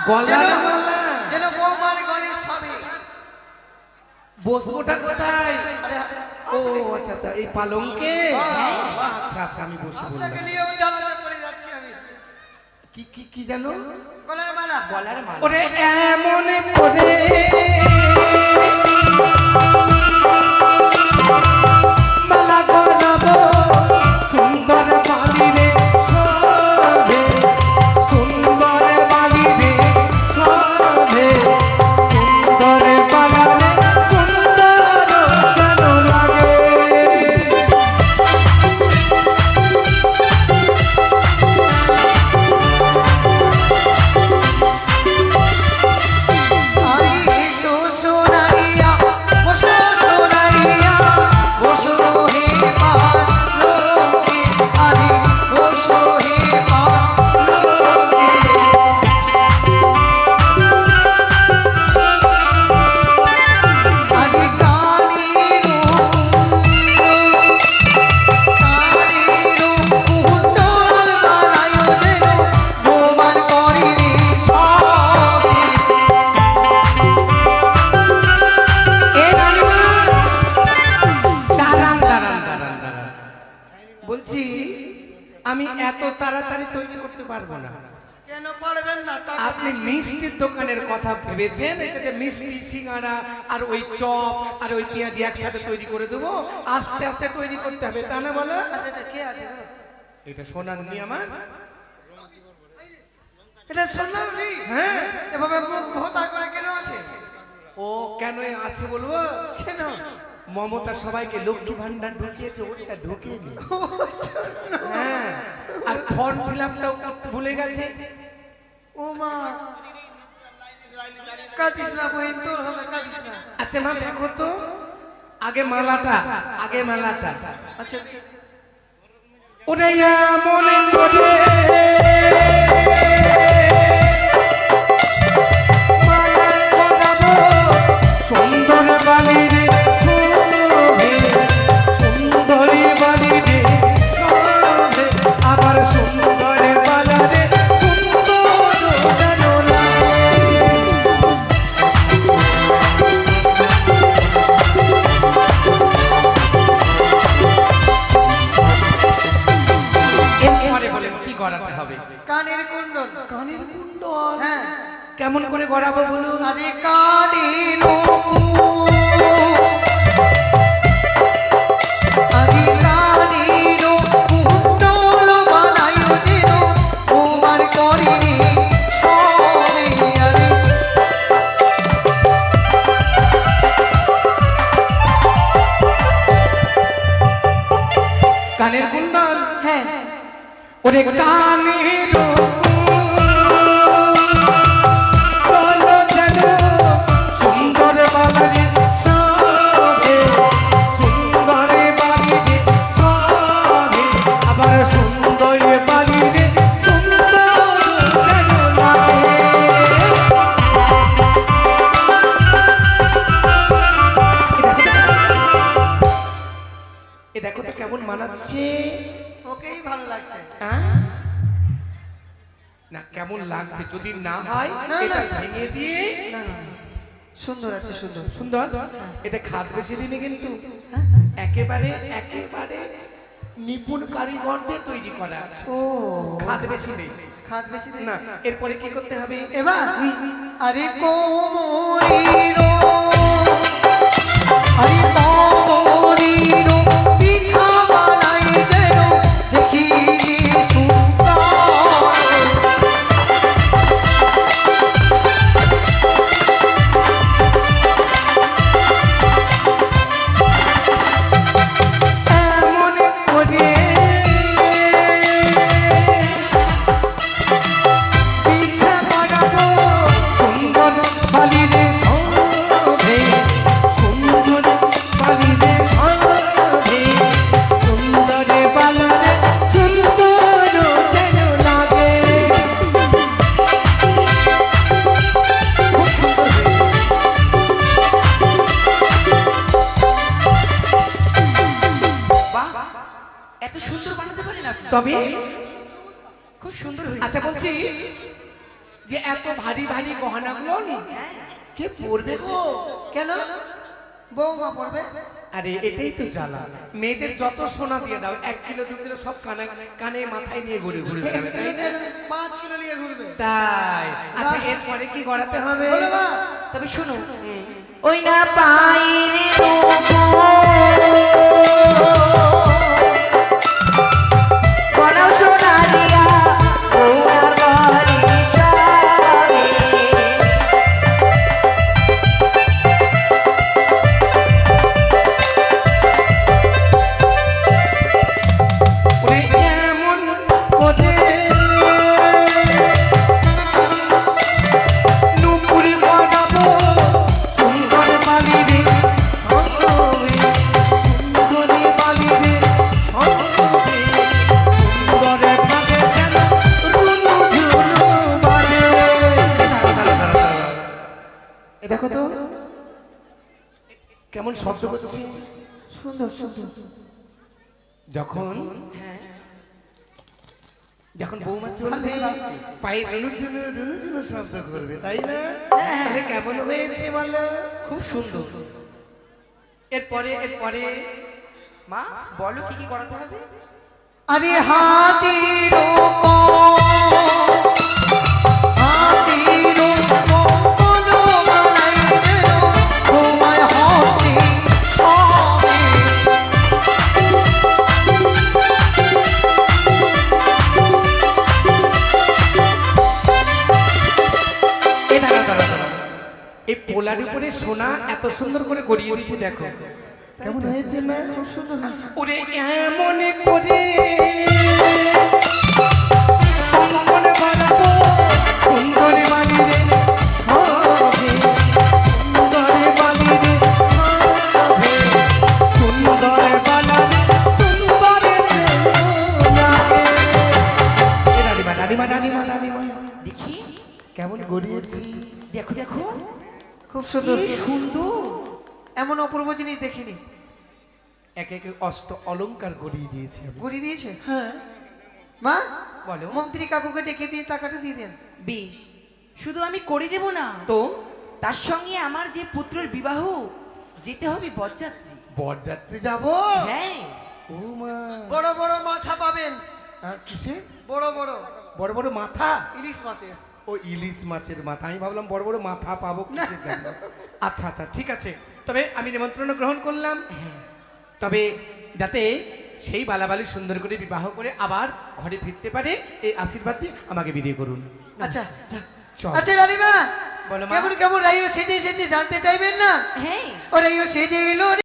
গলার মালা যেন বৌমার গলের স্বামী। বসবোটা কোথায়? ও আচ্ছা আচ্ছা, এই পালঙ্কে। আচ্ছা আচ্ছা, আমি বসে বললাম। আপনাকে নিয়েও জ্বালাতে পড়ে যাচ্ছি আমি। কি কি কি জানো? গলার মালা। গলার মালা। ওরে এমন করে মালা গলাবো সুন্দর বালি রে শোভে, সুন্দর বালি রে শোভে, সুন্দর বালা রে সুন্দর যেন লাগে। আরে শ্বশুরাইয়া ও শ্বশুরাইয়া ও সোহে পালঙ্কে, আরে ও সোহে পালঙ্কে। আরে কানেরও কুণ্ডল বানায়ো যেন বৌমার করিনি সবে। দাঁড়ান দাঁড়ান দাঁড়ান দাঁড়ান, বলছি আমি এত তাড়াতাড়ি তৈরি করতে পারবো না। কেন পারবেন না? টাকা আপনি মিষ্টির দোকানের কথা ভেবেছেন, এটাকে মিষ্টি সিঙ্গারা আর ওই চপ আর ওই পেঁয়াজি একসাথে তৈরি করে দেবো? আস্তে আস্তে তৈরি করতে হবে, তা না বলো? আচ্ছা, এটা কে আছে গো? এটা সোনার নি আমার। এটা সোনার নি? হ্যাঁ, এভাবে মুখ ভোতা করে কেন আছে? ও কেন আছে বলবো? কেন? মমতা সবাইকে লক্ষ্মী ভান্ডার ঢুকিয়েছে, ওটা ঢুকিয়েনি। হ্যাঁ, আর ফর্ম ফিল আপটাও করতে ভুলে গেছে। ও মা, কাঁদিস না বহিন, তোর হবে, কাঁদিস না। আচ্ছা মা দেখো তো, আগে মালাটা, আগে মালাটা। আচ্ছা, ওরে মনে করে মালা গলাবো সুন্দর বালি রে শোভে, সুন্দরী বালি রে শোভে, আবার সুন্দর বালা রে সুন্দর যেন লাগে। এরপরে বলেন কি গড়াতে হবে? কানের কুণ্ডল। কানের কুণ্ডল। হ্যাঁ, কেমন করে গড়াবো বলুন? আরে কানের আরে কানের কুণ্ডল বানায়ো যেন বৌমার করিনি সবে। আরে কানের কুণ্ডল। হ্যাঁ, ওরে কানের কুণ্ডল যেন সুন্দর বালি শোভে, সুন্দর বালি রে শোভে, আবার সুন্দর বালি রে সুন্দর যেন লাগে। এ দেখো তো কেমন মানাচ্ছে। ওকেই ভালো লাগছে। হ্যাঁ? না কেমন লাগছে, যদি না হয় না, এটা না। ভেঙে দিয়ে। না না, সুন্দর আছে, সুন্দর। সুন্দর, এটা খাদ বেশি দিনে কিন্তু একেবারে একেবারে নিপুণ কারিগর দিয়ে তৈরি করা আছে, ও, খাদ বেশি নেই। খাদ বেশি নেই। না, এরপরে কি করতে হবে? এবার আরে কোমরির আরে কোমরির পিঠা বানাই যেন দেখি সুন্দর। এমন করে পিঠা বানাবো সুন্দর বালি রে শোভে, সুন্দর বালি রে শোভে, সুন্দর বালা রে সুন্দর যেন লাগে। বাহ, এত সুন্দর বানাতে পারেন আপনি? তবে খুব সুন্দর হয়েছে। আচ্ছা বলছি, যে এত ভারী ভারী গহনাগুলো কে পরবে গো? কেন বৌমা পড়বে? আরে এটাই তো জ্বালা, মেয়েদের যত সোনা দিয়ে দাও 1 কিলো 2 কিলো সব কানে মাথায় নিয়ে ঘুরে ঘুরে বেড়াবে, তাই না? 5 কিলো নিয়ে ঘুরবে। তাই আচ্ছা এরপরে কি করাতে হবে? বলো মা। তবে শোনো, ওই না পাইরে গনাও সোনা দিয়া ওনার বাড়ি সারে। ওরে এমন করে নুপুর বানাবো সুন্দর বালি রে সঙ্গবে, সুন্দরী বালি রে সঙ্গবে, সুন্দরে থাকে যেন রুনু ঝুনু বাজে। এ দেখো তো কেমন শব্দ করছি। সুন্দর সুন্দর। যখন যখন বৌমা চলবে পায়ে রুনু ঝুনু শব্দ করবে, তাই না? তাহলে কেমন হয়েছে বলো? খুব সুন্দর। এরপরে এরপরে মা বলো কি কি করাতে হবে? আরে হাতির এ দাঁড়া দাঁড়া দাঁড়া, এই পোলার উপরে সোনা এত সুন্দর করে গড়িয়ে দিয়েছে, দেখো কেমন হয়েছে না? খুব সুন্দর হয়েছে। ওরে এমন করে মনে বানাবো সুন্দর বালি রে হবে, সুন্দর বালি রে হবে, সুন্দর বালা রে সুন্দর লাগে। এ রানীমা রানীমা রানীমা রানীমা দেখি, কেমন গড়িয়েছি। দেখো দেখো, খুব সুন্দর কি সুন্দর। এমন অপূর্ব জিনিস দেখিনি। একে একে অষ্ট অলংকার গড়িয়ে দিয়েছি আমি। ঘুরি দিয়েছে। হ্যাঁ মা বলো। মন্ত্রী কাকুকে ডেকে দিয়ে টাকাটা দিয়ে দেন। বেশ, শুধু আমি করে দেব না, তো তার সঙ্গে আমার যে পুত্রের বিবাহ যেতে হবে বরযাত্রী। বরযাত্রী যাব? হ্যাঁ, ও মা, বড় বড় মাথা পাবেন। কিসে বড় বড় বড় বড় মাথা? ইলিশ মাছের। ও ইলিশ মাছের মাথা, আমি ভাবলাম বড় বড় মাথা পাবো কিসের জন্য। আচ্ছা আচ্ছা ঠিক আছে, তবে আমি নিমন্ত্রণ গ্রহণ করলাম। তবে যাতে সেই বালাবালি সুন্দর করে বিবাহ করে আবার ঘরে ফিরতে পারে এই আশীর্বাদ দিয়ে আমাকে বিদায় করুন। আচ্ছা যা। চল। আচ্ছা রানীমা, বলো মা। কেমন কেমন রাইও সেজে এসেছে জানতে চাইবেন না? হ্যাঁ। ও রাইও সেজে এলো